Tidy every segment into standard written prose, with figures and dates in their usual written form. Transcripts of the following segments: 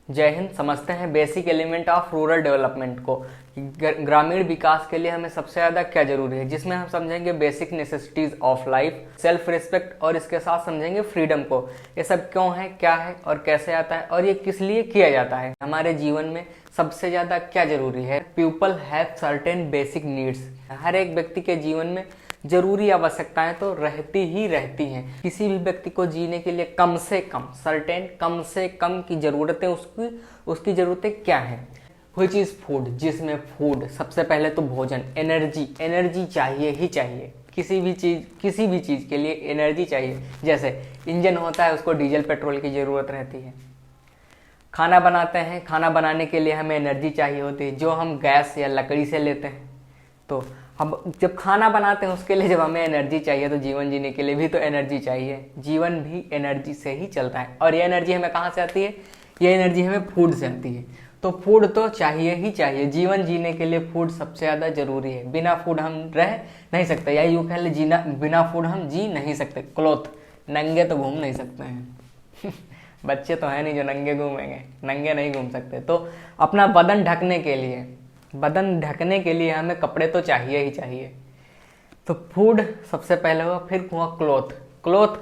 जय हिंद। समझते हैं basic element of rural development को। ग्रामीण विकास के लिए हमें सबसे ज़्यादा क्या जरूरी है, जिसमें हम समझेंगे basic necessities of life, self respect, और इसके साथ समझेंगे फ्रीडम को। ये सब क्यों है, क्या है और कैसे आता है, और ये किस लिए किया जाता है। हमारे जीवन में सबसे ज़्यादा क्या जरूरी है। People have certain basic needs. हर एक व्यक्ति के जीवन में जरूरी आवश्यकताएं तो रहती ही रहती हैं। किसी भी व्यक्ति को जीने के लिए कम से कम सर्टेन, कम से कम की जरूरतें उसकी जरूरतें क्या हैं। व्हिच इज फूड, जिसमें फूड सबसे पहले तो भोजन, एनर्जी चाहिए ही चाहिए। किसी भी चीज़ के लिए एनर्जी चाहिए। जैसे इंजन होता है, उसको डीजल पेट्रोल की ज़रूरत रहती है। खाना बनाते हैं, खाना बनाने के लिए हमें एनर्जी चाहिए होती है, जो हम गैस या लकड़ी से लेते हैं। तो हम जब खाना बनाते हैं उसके लिए जब हमें एनर्जी चाहिए, तो जीवन जीने के लिए भी तो एनर्जी चाहिए। जीवन भी एनर्जी से ही चलता है। और ये एनर्जी हमें कहाँ से आती है? ये एनर्जी हमें फूड से आती है। तो फूड तो चाहिए ही चाहिए। जीवन जीने के लिए फूड सबसे ज़्यादा जरूरी है। बिना फूड हम रह नहीं सकते, या यूँ कह ले जीना बिना फूड हम जी नहीं सकते। क्लॉथ, नंगे तो घूम नहीं सकते हैं बच्चे तो हैं नहीं जो नंगे घूमेंगे, नंगे नहीं घूम सकते। तो अपना बदन ढकने के लिए हमें कपड़े तो चाहिए ही चाहिए। तो फूड सबसे पहले हुआ, फिर हुआ क्लॉथ,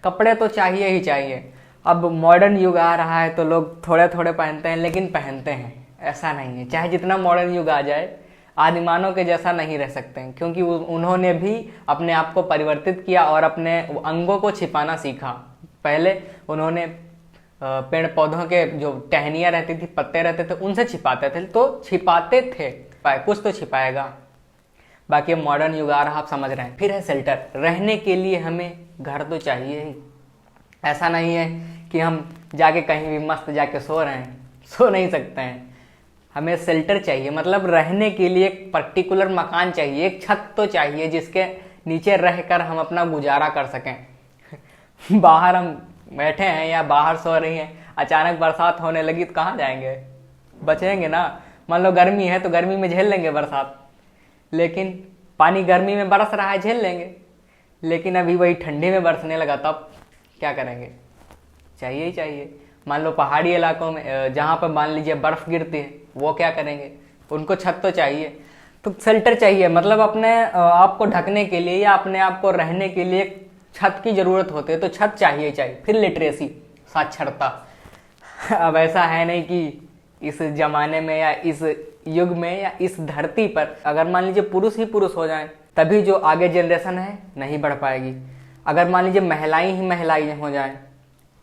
कपड़े तो चाहिए ही चाहिए। अब मॉडर्न युग आ रहा है तो लोग थोड़े थोड़े पहनते हैं, लेकिन पहनते हैं। ऐसा नहीं है, चाहे जितना मॉडर्न युग आ जाए, आदिमानव के जैसा नहीं रह सकते हैं, क्योंकि उन्होंने भी अपने आप को परिवर्तित किया और अपने अंगों को छिपाना सीखा। पहले उन्होंने पेड़ पौधों के जो टहनियाँ रहती थी, पत्ते रहते थे, उनसे छिपाते थे। तो छिपाते थे, कुछ तो छिपाएगा। बाकी मॉडर्न युग आ रहा, आप समझ रहे हैं। फिर है शेल्टर, रहने के लिए हमें घर तो चाहिए ही। ऐसा नहीं है कि हम जाके कहीं भी मस्त जाके सो रहे हैं, सो नहीं सकते हैं। हमें शेल्टर चाहिए, मतलब रहने के लिए एक पर्टिकुलर मकान चाहिए, एक छत तो चाहिए जिसके नीचे रहकर हम अपना गुजारा कर सकें बाहर हम बैठे हैं या बाहर सो रही हैं, अचानक बरसात होने लगी तो कहाँ जाएंगे? बचेंगे ना। मान लो गर्मी है तो गर्मी में झेल लेंगे बरसात, लेकिन पानी गर्मी में बरस रहा है, झेल लेंगे। लेकिन अभी वही ठंडी में बरसने लगा, तब क्या करेंगे? चाहिए ही चाहिए। मान लो पहाड़ी इलाकों में जहाँ पर मान लीजिए बर्फ गिरती है, वो क्या करेंगे? उनको छत तो चाहिए। तो शेल्टर चाहिए, मतलब अपने आप को ढकने के लिए या अपने आप को रहने के लिए छत की जरूरत होती है। तो छत चाहिए चाहिए। फिर लिटरेसी, साक्षरता। अब ऐसा है नहीं कि इस जमाने में या इस युग में या इस धरती पर अगर मान लीजिए पुरुष ही पुरुष हो जाएं, तभी जो आगे जनरेशन है नहीं बढ़ पाएगी। अगर मान लीजिए महिलाएं ही महिलाएं हो जाएं,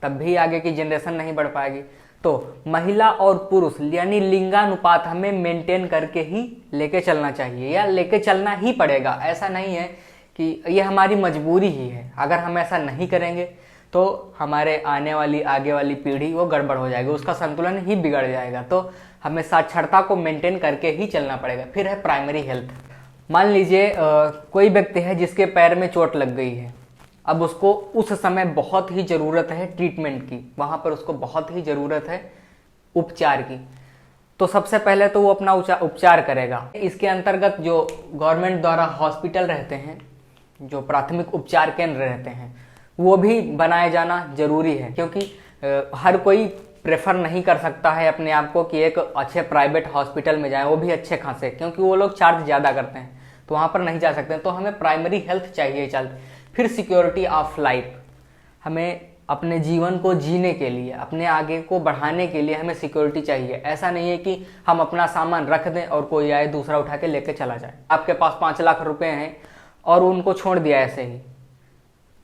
तब भी आगे की जनरेशन नहीं बढ़ पाएगी। तो महिला और पुरुष यानी लिंगानुपात हमें मेंटेन करके ही लेके चलना चाहिए, या लेके चलना ही पड़ेगा। ऐसा नहीं है कि ये हमारी मजबूरी ही है। अगर हम ऐसा नहीं करेंगे तो हमारे आगे वाली पीढ़ी वो गड़बड़ हो जाएगी, उसका संतुलन ही बिगड़ जाएगा। तो हमें साक्षरता को मेंटेन करके ही चलना पड़ेगा। फिर है प्राइमरी हेल्थ। मान लीजिए कोई व्यक्ति है जिसके पैर में चोट लग गई है। अब उसको उस समय बहुत ही ज़रूरत है ट्रीटमेंट की, वहाँ पर उसको बहुत ही ज़रूरत है उपचार की। तो सबसे पहले तो वो अपना उपचार करेगा। इसके अंतर्गत जो गवर्नमेंट द्वारा हॉस्पिटल रहते हैं, जो प्राथमिक उपचार केंद्र रहते हैं, वो भी बनाए जाना जरूरी है। क्योंकि हर कोई प्रेफर नहीं कर सकता है अपने आप को कि एक अच्छे प्राइवेट हॉस्पिटल में जाएं, वो भी अच्छे खासे, क्योंकि वो लोग चार्ज ज़्यादा करते हैं, तो वहाँ पर नहीं जा सकते। तो हमें प्राइमरी हेल्थ चाहिए चलते। फिर सिक्योरिटी ऑफ लाइफ, हमें अपने जीवन को जीने के लिए, अपने आगे को बढ़ाने के लिए हमें सिक्योरिटी चाहिए। ऐसा नहीं है कि हम अपना सामान रख दें और कोई आए दूसरा उठा के लेके चला जाए। आपके पास 5 लाख रुपए हैं और उनको छोड़ दिया ऐसे ही,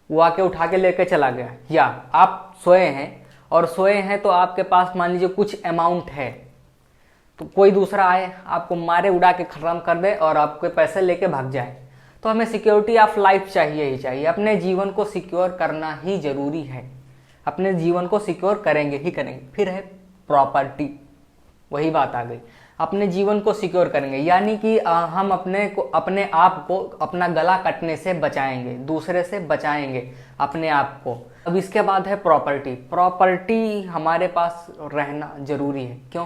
वो आके उठा के लेके चला गया। या आप सोए हैं तो आपके पास मान लीजिए कुछ अमाउंट है, तो कोई दूसरा आए आपको मारे उड़ा के खत्म कर दे और आपके पैसे लेके भाग जाए। तो हमें सिक्योरिटी ऑफ लाइफ चाहिए ही चाहिए। अपने जीवन को सिक्योर करना ही जरूरी है। अपने जीवन को सिक्योर करेंगे ही करेंगे। फिर है प्रॉपर्टी, वही बात आ गई। अपने जीवन को सिक्योर करेंगे यानी कि हम अपने आप को अपना गला कटने से बचाएंगे, दूसरे से बचाएंगे अपने आप को। अब इसके बाद है प्रॉपर्टी हमारे पास रहना जरूरी है। क्यों?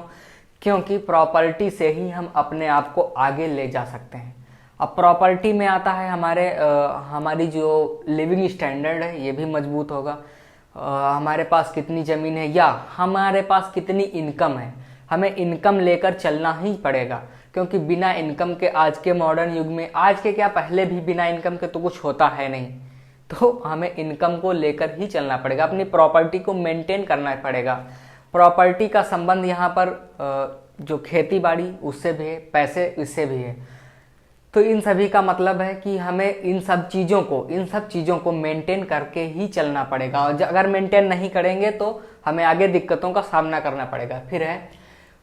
क्योंकि प्रॉपर्टी से ही हम अपने आप को आगे ले जा सकते हैं। अब प्रॉपर्टी में आता है हमारी जो लिविंग स्टैंडर्ड है, ये भी मजबूत होगा। हमारे पास कितनी ज़मीन है या हमारे पास कितनी इनकम है। हमें इनकम लेकर चलना ही पड़ेगा, क्योंकि बिना इनकम के आज के मॉडर्न युग में, आज के क्या पहले भी बिना इनकम के तो कुछ होता है नहीं। तो हमें इनकम को लेकर ही चलना पड़ेगा, अपनी प्रॉपर्टी को मेंटेन करना पड़ेगा। प्रॉपर्टी का संबंध यहाँ पर जो खेती बाड़ी उससे भी है, पैसे इससे भी है। तो इन सभी का मतलब है कि हमें इन सब चीज़ों को मेंटेन करके ही चलना पड़ेगा, और अगर मेंटेन नहीं करेंगे तो हमें आगे दिक्कतों का सामना करना पड़ेगा। फिर है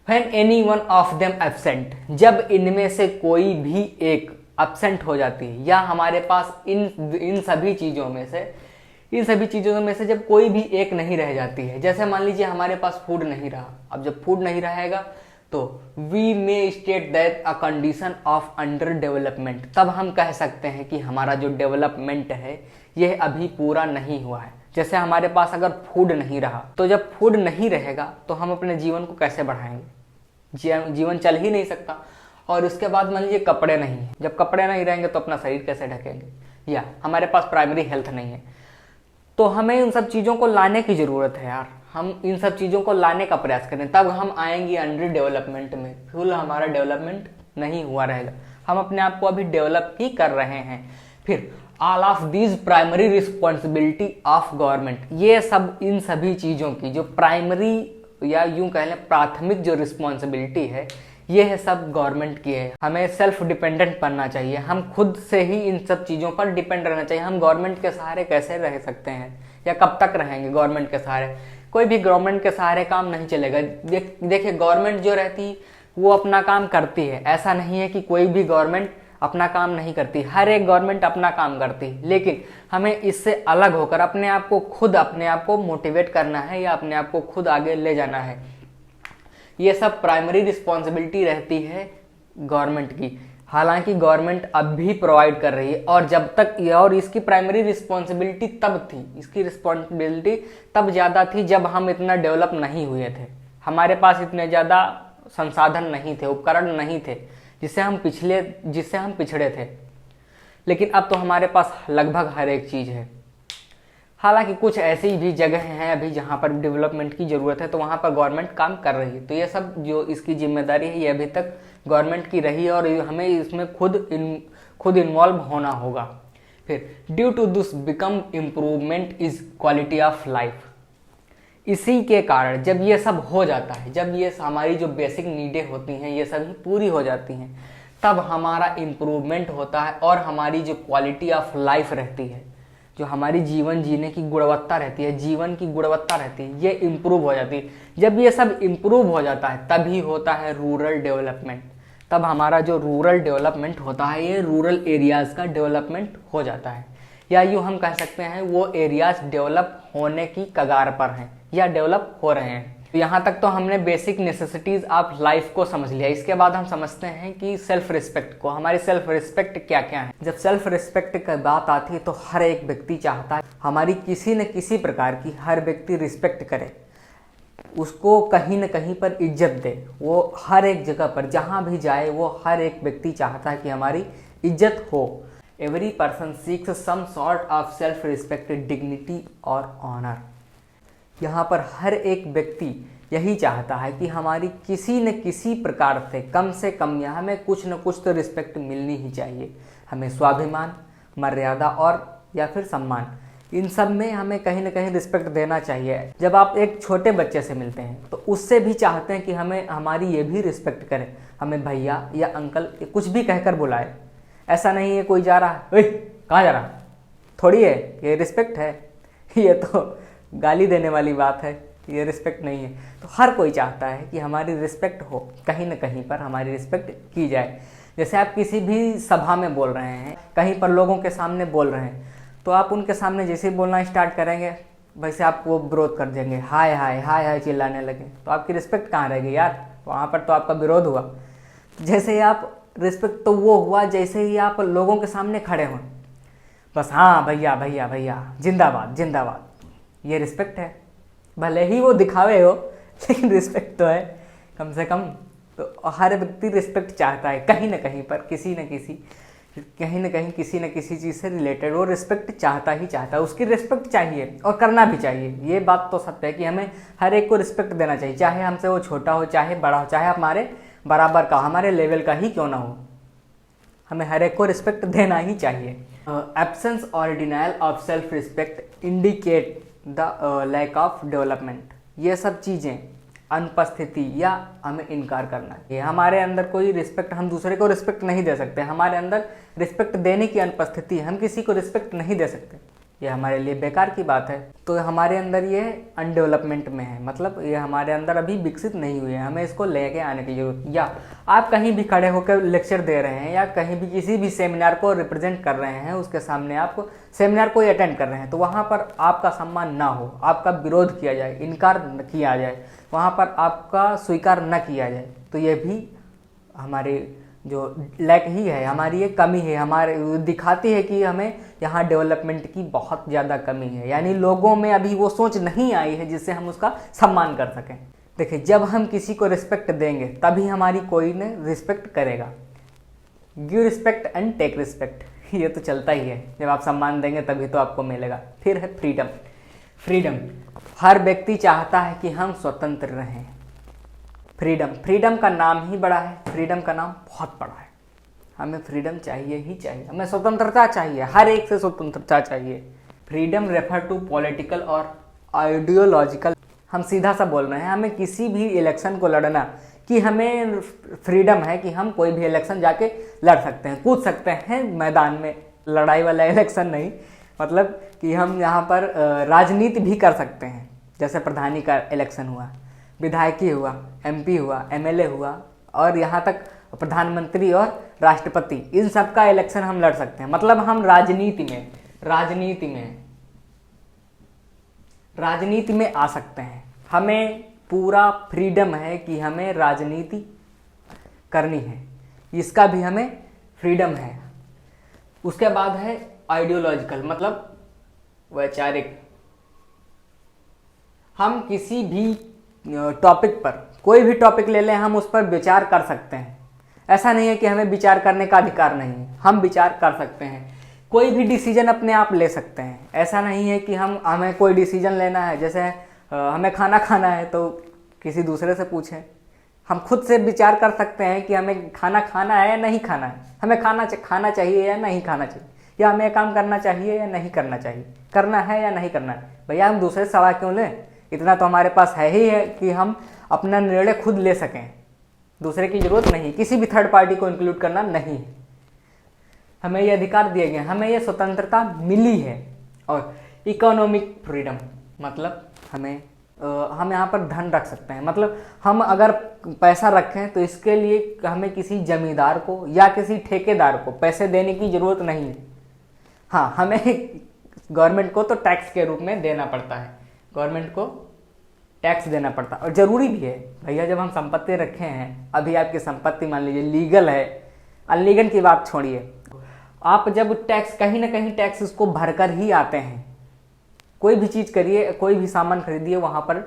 When any one of them absent, जब इनमें से कोई भी एक absent हो जाती है, या हमारे पास इन सभी चीज़ों में से जब कोई भी एक नहीं रह जाती है। जैसे मान लीजिए हमारे पास फूड नहीं रहा, अब जब फूड नहीं रहेगा तो we may state that a condition of under development, तब हम कह सकते हैं कि हमारा जो डेवलपमेंट है यह अभी पूरा नहीं हुआ है। जैसे हमारे पास अगर फूड नहीं रहा, तो जब फूड नहीं रहेगा तो हम अपने जीवन को कैसे बढ़ाएंगे, जीवन चल ही नहीं सकता। और उसके बाद मान लीजिए कपड़े नहीं है, जब कपड़े नहीं रहेंगे तो अपना शरीर कैसे ढकेंगे, या हमारे पास प्राइमरी हेल्थ नहीं है। तो हमें इन सब चीज़ों को लाने की ज़रूरत है यार, हम इन सब चीज़ों को लाने का प्रयास करें, तब हम आएंगे अंडर डेवलपमेंट में। फुल हमारा डेवलपमेंट नहीं हुआ रहेगा, हम अपने आप को अभी डेवलप ही कर रहे हैं। फिर all of these primary responsibility of government, ये सब इन सभी चीज़ों की जो प्राइमरी या यूं कह लें प्राथमिक जो रिस्पॉन्सिबिलिटी है, ये है सब गवर्नमेंट की है। हमें सेल्फ डिपेंडेंट बनना चाहिए, हम खुद से ही इन सब चीज़ों पर डिपेंड रहना चाहिए। हम गवर्नमेंट के सहारे कैसे रह सकते हैं, या कब तक रहेंगे गवर्नमेंट के सहारे। कोई भी गवर्नमेंट के सहारे काम नहीं चलेगा। देखिए गवर्नमेंट जो रहती वो अपना काम करती है, ऐसा नहीं है कि कोई भी गवर्नमेंट अपना काम नहीं करती, हर एक गवर्नमेंट अपना काम करती है। लेकिन हमें इससे अलग होकर अपने आप को मोटिवेट करना है, या अपने आप को खुद आगे ले जाना है। ये सब प्राइमरी रिस्पॉन्सिबिलिटी रहती है गवर्नमेंट की। हालांकि गवर्नमेंट अब भी प्रोवाइड कर रही है, और जब तक, और इसकी प्राइमरी रिस्पॉन्सिबिलिटी तब थी, इसकी रिस्पॉन्सिबिलिटी तब ज़्यादा थी जब हम इतना डेवलप नहीं हुए थे, हमारे पास इतने ज़्यादा संसाधन नहीं थे, उपकरण नहीं थे जिससे हम पिछड़े थे। लेकिन अब तो हमारे पास लगभग हर एक चीज़ है। हालांकि कुछ ऐसी भी जगह हैं अभी जहां पर डेवलपमेंट की ज़रूरत है, तो वहां पर गवर्नमेंट काम कर रही है। तो ये सब जो इसकी जिम्मेदारी है ये अभी तक गवर्नमेंट की रही है, और हमें इसमें खुद इन्वॉल्व होना होगा। फिर due to this become improvement is quality of life, इसी के कारण जब ये सब हो जाता है, जब ये हमारी जो बेसिक नीडें होती हैं ये सभी पूरी हो जाती हैं, तब हमारा इम्प्रूवमेंट होता है, और हमारी जो क्वालिटी ऑफ लाइफ रहती है, जो हमारी जीवन जीने की गुणवत्ता रहती है, जीवन की गुणवत्ता रहती है, ये इम्प्रूव हो जाती है। जब ये सब इम्प्रूव हो जाता है तभी होता है रूरल डेवलपमेंट। तब हमारा जो रूरल डेवलपमेंट होता है ये रूरल एरियाज़ का डेवलपमेंट हो जाता है, या यूँ हम कह सकते हैं वो एरियाज डेवलप होने की कगार पर हैं या डेवलप हो रहे हैं। तो यहाँ तक तो हमने बेसिक नेसेसिटीज़ ऑफ लाइफ को समझ लिया। इसके बाद हम समझते हैं कि सेल्फ रिस्पेक्ट को, हमारी सेल्फ रिस्पेक्ट क्या क्या है। जब सेल्फ रिस्पेक्ट की बात आती है तो हर एक व्यक्ति चाहता है हमारी किसी न किसी प्रकार की हर व्यक्ति रिस्पेक्ट करे, उसको कहीं न कहीं पर इज्जत दे। वो हर एक जगह पर जहाँ भी जाए वो हर एक व्यक्ति चाहता है कि हमारी इज्जत हो। Every person seeks some sort of self respect, dignity और ऑनर। यहाँ पर हर एक व्यक्ति यही चाहता है कि हमारी किसी न किसी प्रकार से कम या हमें कुछ न कुछ तो रिस्पेक्ट मिलनी ही चाहिए। हमें स्वाभिमान, मर्यादा और या फिर सम्मान, इन सब में हमें कहीं न कहीं रिस्पेक्ट देना चाहिए। जब आप एक छोटे बच्चे से मिलते हैं तो उससे भी चाहते हैं कि हमें हमारी ये भी रिस्पेक्ट करें, हमें भैया या अंकल कुछ भी कहकर बुलाए। ऐसा नहीं है कोई जा रहा है, कहाँ जा रहा, थोड़ी है, ये रिस्पेक्ट है, ये तो गाली देने वाली बात है, ये रिस्पेक्ट नहीं है। तो हर कोई चाहता है कि हमारी रिस्पेक्ट हो, कहीं न कहीं पर हमारी रिस्पेक्ट की जाए। जैसे आप किसी भी सभा में बोल रहे हैं, कहीं पर लोगों के सामने बोल रहे हैं, तो आप उनके सामने जैसे ही बोलना स्टार्ट करेंगे वैसे आपको विरोध कर देंगे, हाय हाय हाय हाय चिल्लाने लगे, तो आपकी रिस्पेक्ट कहाँ रहेगी यार, वहाँ पर तो आपका विरोध हुआ। जैसे ही आप रिस्पेक्ट तो वो हुआ जैसे ही आप लोगों के सामने खड़े हों, बस हाँ भैया भैया भैया जिंदाबाद जिंदाबाद, ये रिस्पेक्ट है। भले ही वो दिखावे हो लेकिन रिस्पेक्ट तो है कम से कम। तो हर व्यक्ति रिस्पेक्ट चाहता है कहीं ना कहीं पर, किसी न किसी कहीं ना कहीं किसी न किसी चीज़ से रिलेटेड वो रिस्पेक्ट चाहता ही चाहता है, उसकी रिस्पेक्ट चाहिए और करना भी चाहिए। ये बात तो सत्य है कि हमें हर एक को रिस्पेक्ट देना चाहिए, चाहे हमसे वो छोटा हो, चाहे बड़ा हो, चाहे हमारे बराबर का, हमारे लेवल का ही क्यों ना हो, हमें हर एक को रिस्पेक्ट देना ही चाहिए। एब्सेंस और denial of self respect indicate the lack of development. ये सब चीज़ें, अनुपस्थिति या हमें इनकार करना, ये हमारे अंदर कोई रिस्पेक्ट, हम दूसरे को रिस्पेक्ट नहीं दे सकते, हमारे अंदर रिस्पेक्ट देने की अनुपस्थिति, हम किसी को रिस्पेक्ट नहीं दे सकते, ये हमारे लिए बेकार की बात है। तो हमारे अंदर ये अनडेवलपमेंट में है, मतलब ये हमारे अंदर अभी विकसित नहीं हुए हैं, हमें इसको लेके आने की जरूरत। या आप कहीं भी खड़े होकर लेक्चर दे रहे हैं या कहीं भी किसी भी सेमिनार को रिप्रेजेंट कर रहे हैं, उसके सामने आप सेमिनार को अटेंड कर रहे हैं, तो वहाँ पर आपका सम्मान ना हो, आपका विरोध किया जाए, इनकार किया जाए, वहाँ पर आपका स्वीकार न किया जाए, तो ये भी हमारे जो लैक ही है, हमारी ये कमी है, हमारे दिखाती है कि हमें यहाँ डेवलपमेंट की बहुत ज़्यादा कमी है, यानी लोगों में अभी वो सोच नहीं आई है जिससे हम उसका सम्मान कर सकें। देखिए, जब हम किसी को रिस्पेक्ट देंगे तभी हमारी कोई ने रिस्पेक्ट करेगा। Give respect and take respect, ये तो चलता ही है, जब आप सम्मान देंगे तभी तो आपको मिलेगा। फिर है फ्रीडम। फ्रीडम, हर व्यक्ति चाहता है कि हम स्वतंत्र रहें। फ्रीडम, फ्रीडम का नाम ही बड़ा है, फ्रीडम का नाम बहुत बड़ा है, हमें फ्रीडम चाहिए ही चाहिए, हमें स्वतंत्रता चाहिए, हर एक से स्वतंत्रता चाहिए। फ्रीडम रेफर टू पॉलिटिकल और आइडियोलॉजिकल, हम सीधा सा बोल रहे हैं, हमें किसी भी इलेक्शन को लड़ना कि हमें फ्रीडम है कि हम कोई भी इलेक्शन जाके लड़ सकते हैं, कूद सकते हैं मैदान में, लड़ाई वाला इलेक्शन नहीं, मतलब कि हम यहाँ पर राजनीति भी कर सकते हैं, जैसे प्रधानी का इलेक्शन हुआ, विधायकी हुआ, एमपी हुआ, एमएलए हुआ, और यहाँ तक प्रधानमंत्री और राष्ट्रपति, इन सब का इलेक्शन हम लड़ सकते हैं। मतलब हम राजनीति में आ सकते हैं, हमें पूरा फ्रीडम है कि हमें राजनीति करनी है, इसका भी हमें फ्रीडम है। उसके बाद है आइडियोलॉजिकल, मतलब वैचारिक, हम किसी भी टॉपिक पर, कोई भी टॉपिक ले लें, हम उस पर विचार कर सकते हैं। ऐसा नहीं है कि हमें विचार करने का अधिकार नहीं है, हम विचार कर सकते हैं, कोई भी डिसीजन अपने आप ले सकते हैं। ऐसा नहीं है कि हमें कोई डिसीजन लेना है, जैसे हमें खाना खाना है तो किसी दूसरे से पूछें, हम खुद से विचार कर सकते हैं कि हमें खाना खाना है या नहीं खाना है, हमें खाना चाहिए या नहीं खाना चाहिए, या हमें काम करना चाहिए या नहीं करना चाहिए, करना है या नहीं करना है। भैया, हम दूसरे से सलाह क्यों लें, इतना तो हमारे पास है ही है कि हम अपना निर्णय खुद ले सकें, दूसरे की जरूरत नहीं, किसी भी थर्ड पार्टी को इंक्लूड करना नहीं है। हमें ये अधिकार दिए गए, हमें ये स्वतंत्रता मिली है। और इकोनॉमिक फ्रीडम, मतलब हम यहाँ पर धन रख सकते हैं, मतलब हम अगर पैसा रखें तो इसके लिए हमें किसी जमींदार को या किसी ठेकेदार को पैसे देने की जरूरत नहीं है। हाँ, हमें गवर्नमेंट को तो टैक्स के रूप में देना पड़ता है, गवर्नमेंट को टैक्स देना पड़ता है, और ज़रूरी भी है। भैया, जब हम संपत्ति रखे हैं, अभी आपकी संपत्ति मान लीजिए लीगल है, अनलीगल की बात छोड़िए, आप जब टैक्स, कहीं ना कहीं टैक्स उसको भरकर ही आते हैं, कोई भी चीज़ करिए, कोई भी सामान खरीदिए, वहाँ पर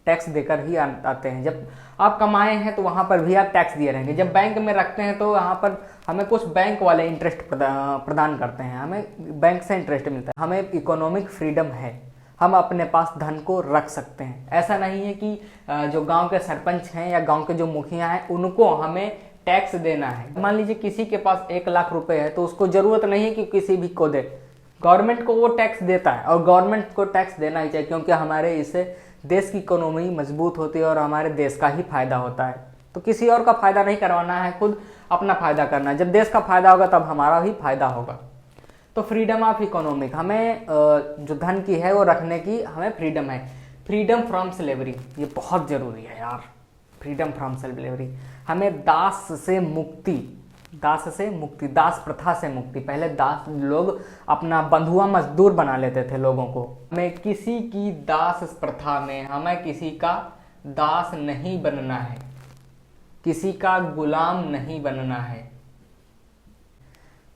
टैक्स देकर ही आते हैं। जब आप कमाए हैं तो वहाँ पर भी आप टैक्स दिए रहेंगे। जब बैंक में रखते हैं तो यहाँ पर हमें कुछ बैंक वाले इंटरेस्ट प्रदान करते हैं, हमें बैंक से इंटरेस्ट मिलता है। हमें इकोनॉमिक फ्रीडम है, हम अपने पास धन को रख सकते हैं। ऐसा नहीं है कि जो गांव के सरपंच हैं या गांव के जो मुखिया हैं उनको हमें टैक्स देना है। मान लीजिए किसी के पास 1 लाख रुपए है तो उसको जरूरत नहीं है कि किसी भी को दे, गवर्नमेंट को वो टैक्स देता है, और गवर्नमेंट को टैक्स देना ही चाहिए, क्योंकि हमारे इससे देश की इकोनॉमी मजबूत होती है और हमारे देश का ही फायदा होता है। तो किसी और का फायदा नहीं करवाना है, खुद अपना फायदा करना है। जब देश का फायदा होगा तब हमारा भी फायदा होगा। तो फ्रीडम ऑफ इकोनॉमिक, हमें जो धन की है वो रखने की हमें फ्रीडम है। फ्रीडम फ्रॉम स्लेवरी, ये बहुत जरूरी है यार, फ्रीडम फ्रॉम स्लेवरी, हमें दास से मुक्ति, दास प्रथा से मुक्ति। पहले दास लोग अपना बंधुआ मजदूर बना लेते थे लोगों को। हमें किसी की दास प्रथा में, हमें किसी का दास नहीं बनना है, किसी का गुलाम नहीं बनना है।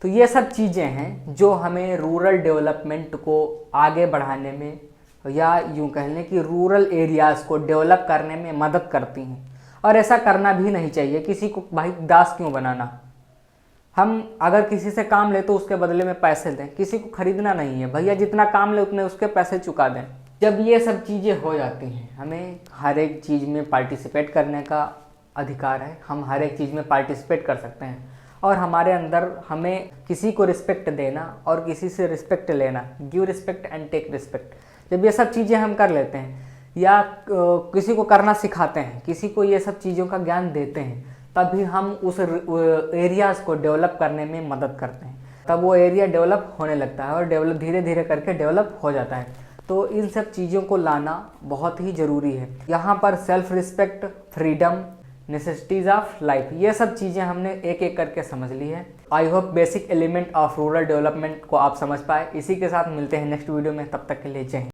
तो ये सब चीज़ें हैं जो हमें रूरल डेवलपमेंट को आगे बढ़ाने में, या यूँ कह लें कि रूरल एरियाज़ को डेवलप करने में मदद करती हैं। और ऐसा करना भी नहीं चाहिए, किसी को भाई दास क्यों बनाना। हम अगर किसी से काम ले तो उसके बदले में पैसे दें, किसी को खरीदना नहीं है भैया, जितना काम ले उतने उसके पैसे चुका दें। जब ये सब चीज़ें हो जाती हैं, हमें हर एक चीज़ में पार्टिसिपेट करने का अधिकार है, हम हर एक चीज़ में पार्टिसिपेट कर सकते हैं और हमारे अंदर हमें किसी को रिस्पेक्ट देना और किसी से रिस्पेक्ट लेना, give respect and take respect, जब ये सब चीज़ें हम कर लेते हैं या किसी को करना सिखाते हैं, किसी को ये सब चीज़ों का ज्ञान देते हैं, तभी हम उस एरियाज़ को डेवलप करने में मदद करते हैं, तब वो एरिया डेवलप होने लगता है और डेवलप धीरे धीरे करके डेवलप हो जाता है। तो इन सब चीज़ों को लाना बहुत ही ज़रूरी है। यहाँ पर self respect, freedom, necessities of life, ये सब चीज़ें हमने एक एक करके समझ ली है। I hope basic element of rural development को आप समझ पाए। इसी के साथ मिलते हैं नेक्स्ट वीडियो में, तब तक के लिए जय हिंद।